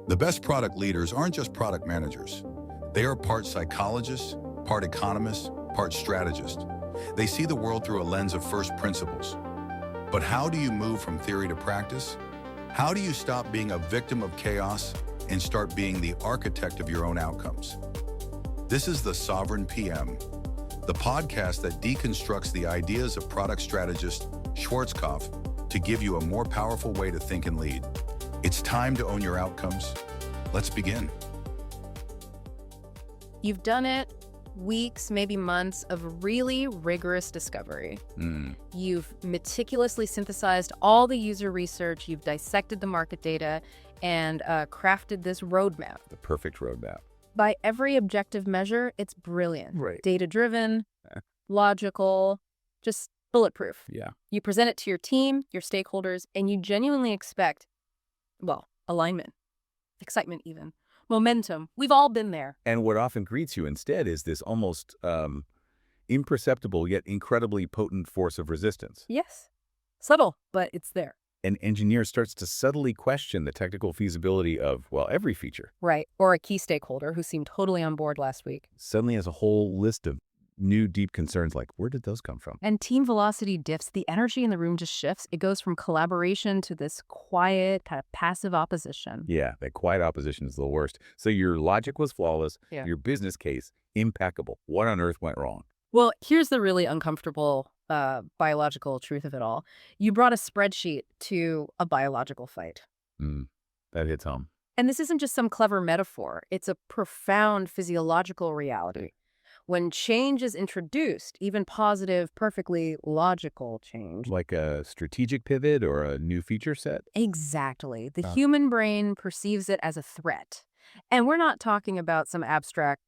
The best product leaders aren't just product managers. They are part psychologists, part economists, part strategists. They see the world through a lens of first principles. But how do you move from theory to practice? How do you stop being a victim of chaos and start being the architect of your own outcomes? This is the Sovereign PM, the podcast that deconstructs the ideas of product strategist Schwarzkopf to give you a more powerful way to think and lead. It's time to own your outcomes. Let's begin. You've done it. Weeks, maybe months of really rigorous discovery. You've meticulously synthesized all the user research, you've dissected the market data, and crafted this roadmap. The perfect roadmap. By every objective measure, it's brilliant. Right. Data-driven, logical, just bulletproof. Yeah. You present it to your team, your stakeholders, and you genuinely expect, well, alignment, excitement even. Momentum. We've all been there. And what often greets you instead is this almost imperceptible yet incredibly potent force of resistance. Yes. Subtle, but it's there. An engineer starts to subtly question the technical feasibility of, well, every feature. Right. Or a key stakeholder who seemed totally on board last week. Suddenly has a whole list of new deep concerns like, where did those come from? And team velocity diffs. The energy in the room just shifts. It goes from collaboration to this quiet, kind of passive opposition. Yeah, that quiet opposition is the worst. So your logic was flawless, Yeah. your business case impeccable. What on earth went wrong? Well, here's the really uncomfortable biological truth of it all. You brought a spreadsheet to a biological fight. That hits home. And this isn't just some clever metaphor. It's a profound physiological reality. When change is introduced, even positive, perfectly logical change. Like a strategic pivot or a new feature set? Exactly. The human brain perceives it as a threat. And we're not talking about some abstract,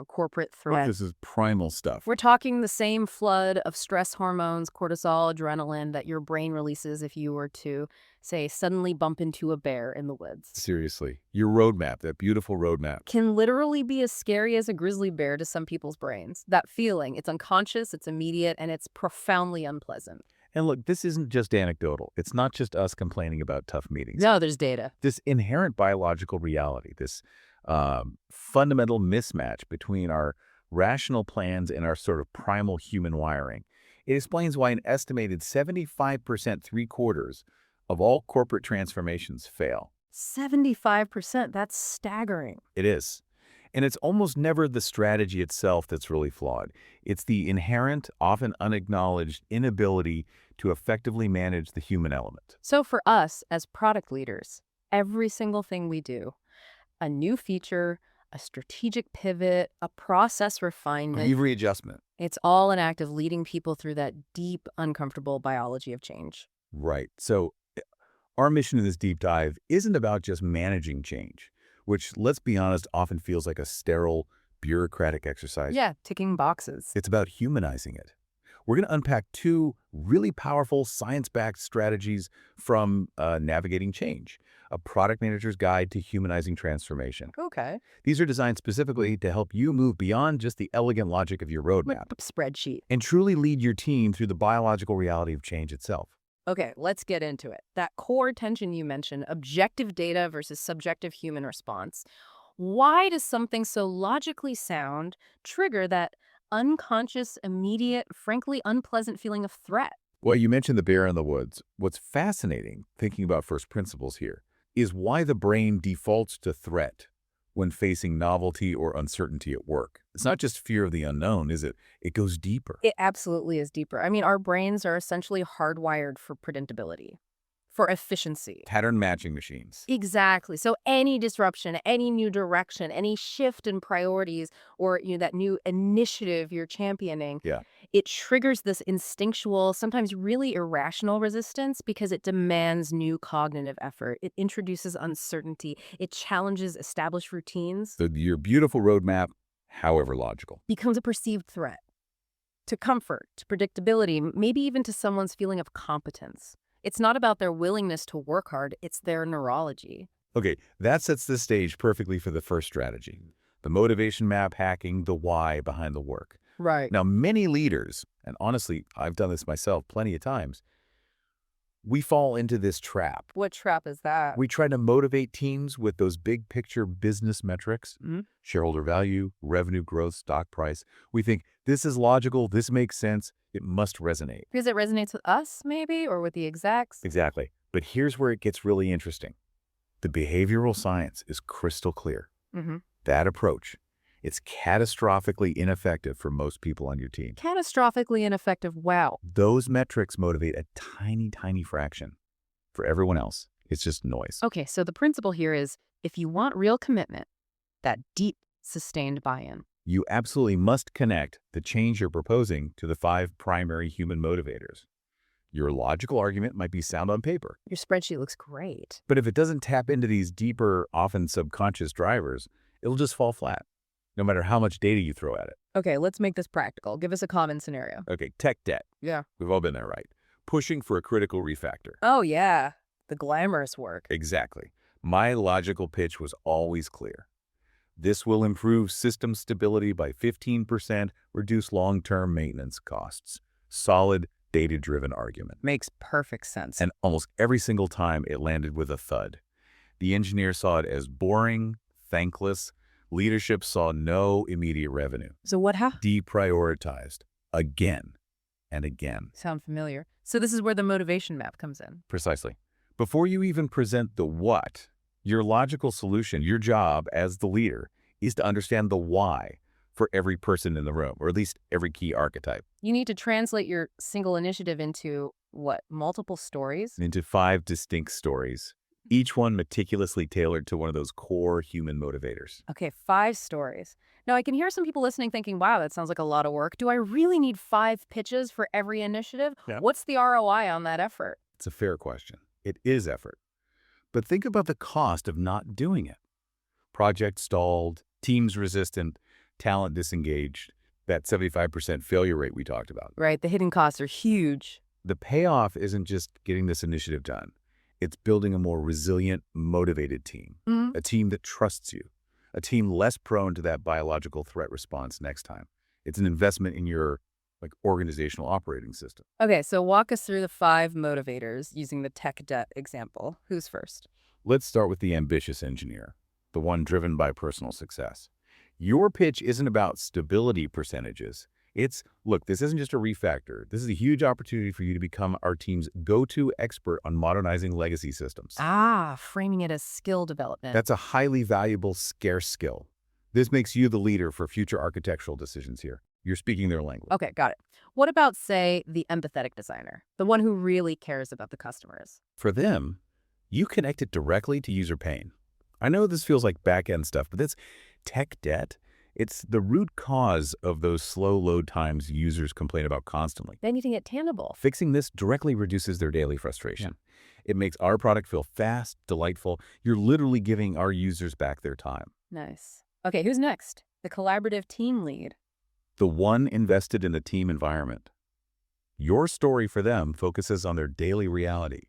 corporate threat. This is primal stuff. We're talking the same flood of stress hormones, cortisol, adrenaline that your brain releases if you were to, say, suddenly bump into a bear in the woods. Seriously. Your roadmap, that beautiful roadmap. Can literally be as scary as a grizzly bear to some people's brains. That feeling, it's unconscious, it's immediate, and it's profoundly unpleasant. And look, this isn't just anecdotal. It's not just us complaining about tough meetings. No, there's data. This inherent biological reality, this fundamental mismatch between our rational plans and our sort of primal human wiring. It explains why an estimated 75%, three-quarters, of all corporate transformations fail. 75%, that's staggering. It is. And it's almost never the strategy itself that's really flawed. It's the inherent, often unacknowledged inability to effectively manage the human element. So for us as product leaders, every single thing we do, a new feature, a strategic pivot, a process refinement, Every adjustment. it's all an act of leading people through that deep, uncomfortable biology of change. Right. So our mission in this deep dive isn't about just managing change, which, let's be honest, often feels like a sterile, bureaucratic exercise. Yeah, ticking boxes. It's about humanizing it. We're going to unpack two really powerful science-backed strategies from navigating change, a product manager's guide to humanizing transformation. Okay. These are designed specifically to help you move beyond just the elegant logic of your roadmap Spreadsheet. and truly lead your team through the biological reality of change itself. Okay, let's get into it. That core tension you mentioned, objective data versus subjective human response. Why does something so logically sound trigger that unconscious, immediate, frankly unpleasant feeling of threat? Well, you mentioned the bear in the woods. What's fascinating, thinking about first principles here, is why the brain defaults to threat when facing novelty or uncertainty at work. It's not just fear of the unknown, is it? It goes deeper. It absolutely is deeper. I mean, our brains are essentially hardwired for predictability, for efficiency. Pattern matching machines. Exactly. So any disruption, any new direction, any shift in priorities, or that new initiative you're championing, it triggers this instinctual, sometimes really irrational resistance because it demands new cognitive effort. It introduces uncertainty. It challenges established routines. So your beautiful roadmap, however logical, becomes a perceived threat to comfort, to predictability, maybe even to someone's feeling of competence. It's not about their willingness to work hard, it's their neurology. Okay, that sets the stage perfectly for the first strategy. The motivation map hacking, the why behind the work. Right. Now, many leaders, and honestly, I've done this myself plenty of times, We fall into this trap. What trap is that? We try to motivate teams with those big picture business metrics, shareholder value, revenue growth, stock price. We think this is logical, this makes sense, it must resonate. Because it resonates with us, maybe, or with the execs? Exactly. But here's where it gets really interesting. The behavioral science is crystal clear. That approach, it's catastrophically ineffective for most people on your team. Catastrophically ineffective. Wow. Those metrics motivate a tiny, tiny fraction. For everyone else, it's just noise. Okay, so the principle here is if you want real commitment, that deep, sustained buy-in, You absolutely must connect the change you're proposing to the 5 primary human motivators. Your logical argument might be sound on paper, your spreadsheet looks great. but if it doesn't tap into these deeper, often subconscious drivers, it'll just fall flat, no matter how much data you throw at it. Okay, let's make this practical. Give us a common scenario. Okay, tech debt. Yeah. We've all been there, right? Pushing for a critical refactor. Oh, yeah. The glamorous work. Exactly. My logical pitch was always clear. This will improve system stability by 15%, reduce long-term maintenance costs. Solid, data-driven argument. Makes perfect sense. And almost every single time it landed with a thud. The engineer saw it as boring, thankless. Leadership saw no immediate revenue. So what happened? Deprioritized. Again and again. Sound familiar. So this is where the motivation map comes in. Precisely. Before you even present the what, your logical solution, your job as the leader, is to understand the why for every person in the room, or at least every key archetype. You need to translate your single initiative into, what, multiple stories? Into 5 distinct stories, each one meticulously tailored to one of those core human motivators. Okay, 5 stories. Now, I can hear some people listening thinking, wow, that sounds like a lot of work. Do I really need 5 pitches for every initiative? Yeah. What's the ROI on that effort? It's a fair question. It is effort. But think about the cost of not doing it. Project stalled, teams resistant, talent disengaged, that 75% failure rate we talked about. Right, the hidden costs are huge. The payoff isn't just getting this initiative done. It's building a more resilient, motivated team, a team that trusts you, a team less prone to that biological threat response next time. It's an investment in your organizational operating system. Okay, so walk us through the 5 motivators using the tech debt example. Who's first? Let's start with the ambitious engineer, the one driven by personal success. Your pitch isn't about stability percentages. It's, look, this isn't just a refactor. This is a huge opportunity for you to become our team's go-to expert on modernizing legacy systems. Framing it as skill development. That's a highly valuable, scarce skill. This makes you the leader for future architectural decisions here. You're speaking their language. Okay, got it. What about, say, the empathetic designer, the one who really cares about the customers? For them, you connect it directly to user pain. I know this feels like back-end stuff, but that's tech debt. It's the root cause of those slow load times users complain about constantly. They need to get tangible. Fixing this directly reduces their daily frustration. It makes our product feel fast, delightful. You're literally giving our users back their time. Nice. Okay, who's next? The collaborative team lead. The one invested in the team environment. Your story for them focuses on their daily reality.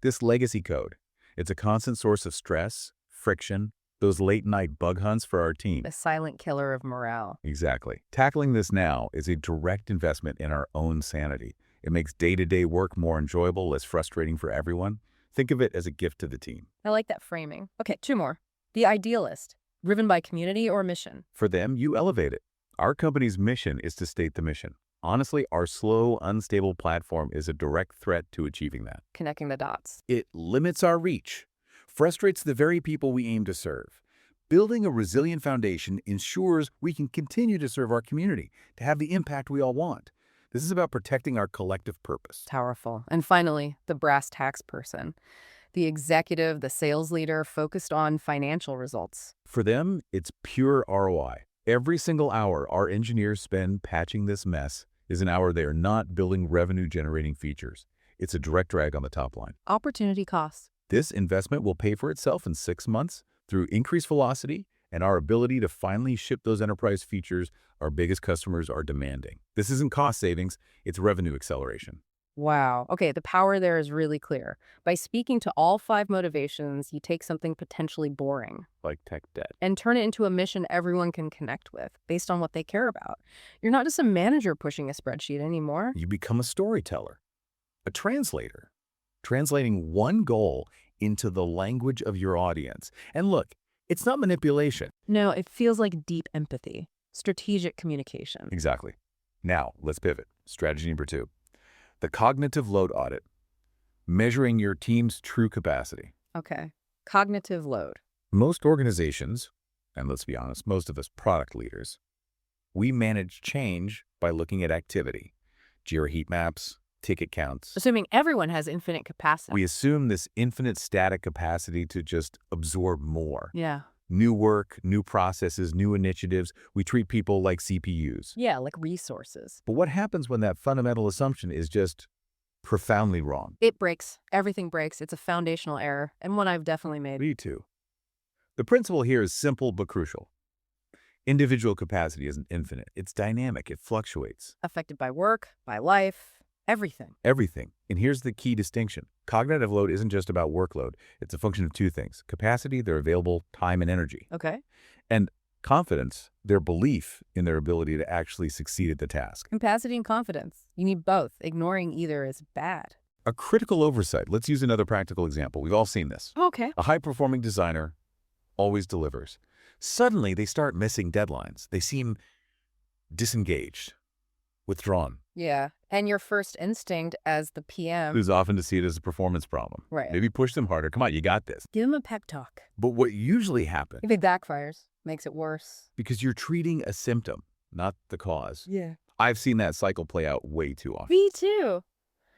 This legacy code, it's a constant source of stress, friction, those late-night bug hunts for our team. The silent killer of morale. Exactly. Tackling this now is a direct investment in our own sanity. It makes day-to-day work more enjoyable, less frustrating for everyone. Think of it as a gift to the team. I like that framing. Okay, 2 more. The idealist, driven by community or mission. For them, you elevate it. Our company's mission is to state the mission. Honestly, our slow, unstable platform is a direct threat to achieving that. Connecting the dots. It limits our reach, frustrates the very people we aim to serve. Building a resilient foundation ensures we can continue to serve our community, to have the impact we all want. This is about protecting our collective purpose. Powerful. And finally, the brass tacks person. The executive, the sales leader, focused on financial results. For them, it's pure ROI. Every single hour our engineers spend patching this mess is an hour they are not building revenue-generating features. It's a direct drag on the top line. Opportunity costs. This investment will pay for itself in 6 months through increased velocity and our ability to finally ship those enterprise features our biggest customers are demanding. This isn't cost savings, it's revenue acceleration. Wow. Okay, the power there is really clear. By speaking to all 5 motivations, you take something potentially boring Like tech debt. and turn it into a mission everyone can connect with based on what they care about. You're not just a manager pushing a spreadsheet anymore. You become a storyteller, a translator, translating one goal into the language of your audience. And look, it's not manipulation. No, it feels like deep empathy, strategic communication. Exactly. Now, let's pivot. Strategy number 2. The cognitive load audit, measuring your team's true capacity. Okay. Cognitive load. Most organizations, and let's be honest, most of us product leaders, we manage change by looking at activity, Jira heat maps, ticket counts. Assuming everyone has infinite capacity. We assume this infinite static capacity to just absorb more. Yeah. New work, new processes, new initiatives. We treat people like CPUs. Yeah, like resources. But what happens when that fundamental assumption is just profoundly wrong? It breaks. Everything breaks. It's a foundational error, and one I've definitely made. Me too. The principle here is simple but crucial. Individual capacity isn't infinite. It's dynamic. It fluctuates. Affected by work, by life, everything. Everything. And here's the key distinction. Cognitive load isn't just about workload. It's a function of 2 things. Capacity, their available time and energy. Okay. And confidence, their belief in their ability to actually succeed at the task. Capacity and confidence. You need both. Ignoring either is bad. A critical oversight. Let's use another practical example. We've all seen this. Okay. A high-performing designer always delivers. Suddenly, they start missing deadlines. They seem disengaged, withdrawn. Yeah. And your first instinct as the PM. Who's often to see it as a performance problem. Right. Maybe push them harder. Come on, you got this. Give them a pep talk. But what usually happens, If it backfires, makes it worse. because you're treating a symptom, not the cause. Yeah. I've seen that cycle play out way too often. Me too.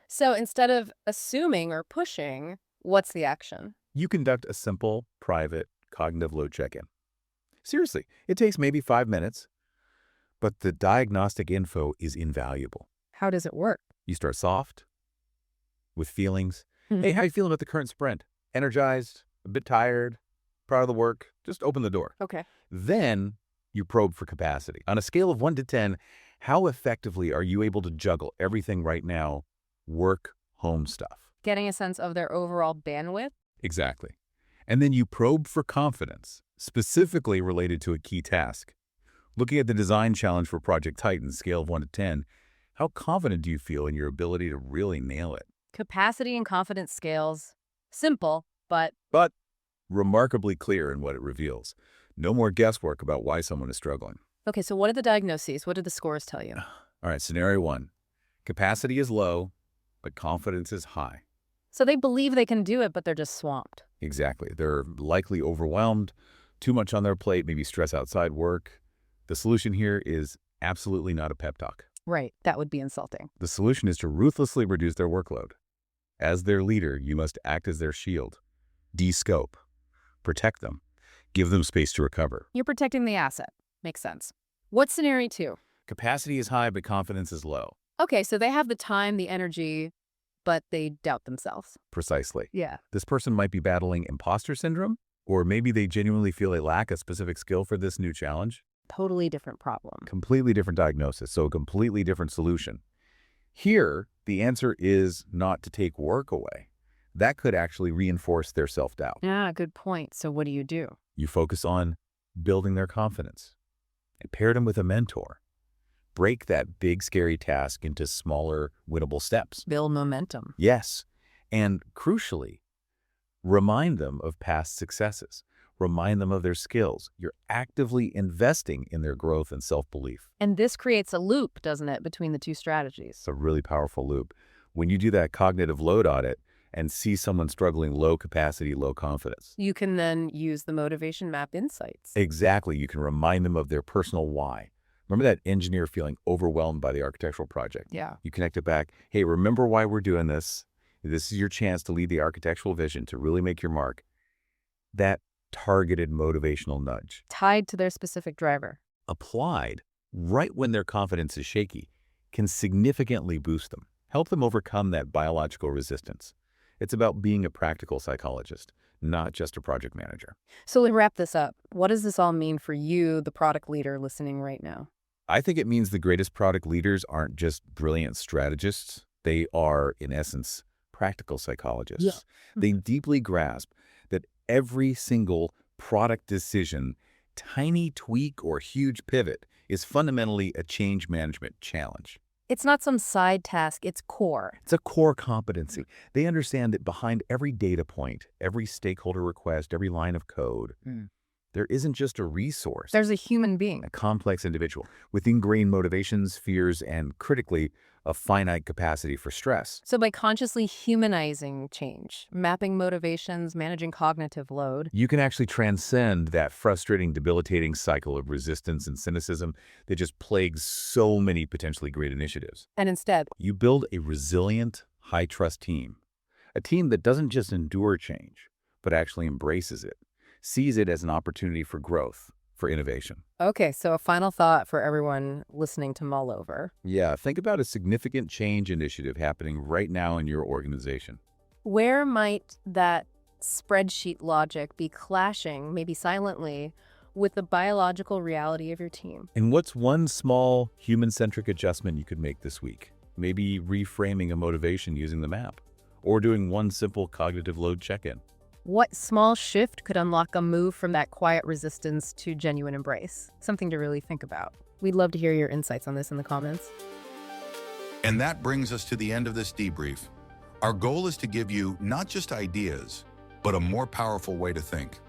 So instead of assuming or pushing, what's the action? You conduct a simple, private, cognitive load check-in. Seriously, it takes maybe 5 minutes, but the diagnostic info is invaluable. How does it work? You start soft, with feelings. Hey, how you feeling about the current sprint? Energized, a bit tired, proud of the work? Just open the door. Okay. Then you probe for capacity. On a scale of 1 to 10, how effectively are you able to juggle everything right now, work, home stuff? Getting a sense of their overall bandwidth? Exactly. And then you probe for confidence, specifically related to a key task. Looking at the design challenge for Project Titan, scale of 1 to 10, how confident do you feel in your ability to really nail it? Capacity and confidence scales. Simple, but But remarkably clear in what it reveals. No more guesswork about why someone is struggling. okay, so what are the diagnoses? What do the scores tell you? All right, scenario 1. Capacity is low, but confidence is high. So they believe they can do it, but they're just swamped. Exactly. They're likely overwhelmed, too much on their plate, maybe stress outside work. The solution here is absolutely not a pep talk. Right. That would be insulting. The solution is to ruthlessly reduce their workload. As their leader, you must act as their shield. De-scope. Protect them. Give them space to recover. You're protecting the asset. Makes sense. What's scenario 2? Capacity is high, but confidence is low. Okay, so they have the time, the energy, but they doubt themselves. Precisely. Yeah. This person might be battling imposter syndrome, or maybe they genuinely feel they lack a specific skill for this new challenge. Totally different problem. Completely different diagnosis, so a completely different solution. Here, the answer is not to take work away. That could actually reinforce their self-doubt. Yeah, good point. So what do? You focus on building their confidence and pair them with a mentor. Break that big, scary task into smaller, winnable steps. Build momentum. Yes, and crucially, remind them of past successes. Remind them of their skills. You're actively investing in their growth and self-belief. And this creates a loop, doesn't it, between the two strategies? It's a really powerful loop. When you do that cognitive load audit and see someone struggling low capacity, low confidence. You can then use the motivation map insights. Exactly. You can remind them of their personal why. Remember that engineer feeling overwhelmed by the architectural project? Yeah. You connect it back. Hey, remember why we're doing this. This is your chance to lead the architectural vision, to really make your mark. That targeted motivational nudge, Tied to their specific driver. applied right when their confidence is shaky, can significantly boost them, help them overcome that biological resistance. It's about being a practical psychologist, not just a project manager. So to wrap this up, what does this all mean for you, the product leader listening right now? I think it means the greatest product leaders aren't just brilliant strategists. They are, in essence, practical psychologists. Yeah. They deeply grasp that every single product decision, tiny tweak or huge pivot, is fundamentally a change management challenge. It's not some side task, it's core. It's a core competency. They understand that behind every data point, every stakeholder request, every line of code, there isn't just a resource. There's a human being. A complex individual with ingrained motivations, fears, and critically, a finite capacity for stress. So by consciously humanizing change, mapping motivations, managing cognitive load, You can actually transcend that frustrating, debilitating cycle of resistance and cynicism that just plagues so many potentially great initiatives. and instead, You build a resilient, high-trust team. A team that doesn't just endure change, but actually embraces it, sees it as an opportunity for growth, for innovation. okay, so a final thought for everyone listening to mull over. Yeah, think about a significant change initiative happening right now in your organization. Where might that spreadsheet logic be clashing, maybe silently, with the biological reality of your team? And what's one small human-centric adjustment you could make this week? Maybe reframing a motivation using the map, or doing one simple cognitive load check-in. What small shift could unlock a move from that quiet resistance to genuine embrace? Something to really think about. We'd love to hear your insights on this in the comments. And that brings us to the end of this debrief. Our goal is to give you not just ideas, but a more powerful way to think.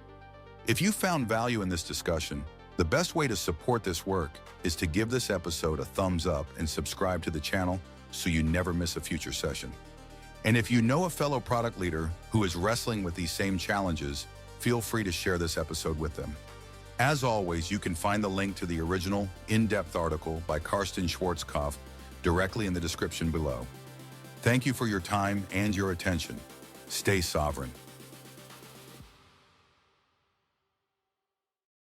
If you found value in this discussion, the best way to support this work is to give this episode a thumbs up and subscribe to the channel so you never miss a future session. And if you know a fellow product leader who is wrestling with these same challenges, feel free to share this episode with them. As always, you can find the link to the original in-depth article by Karsten Schwarzkopf directly in the description below. Thank you for your time and your attention. Stay sovereign.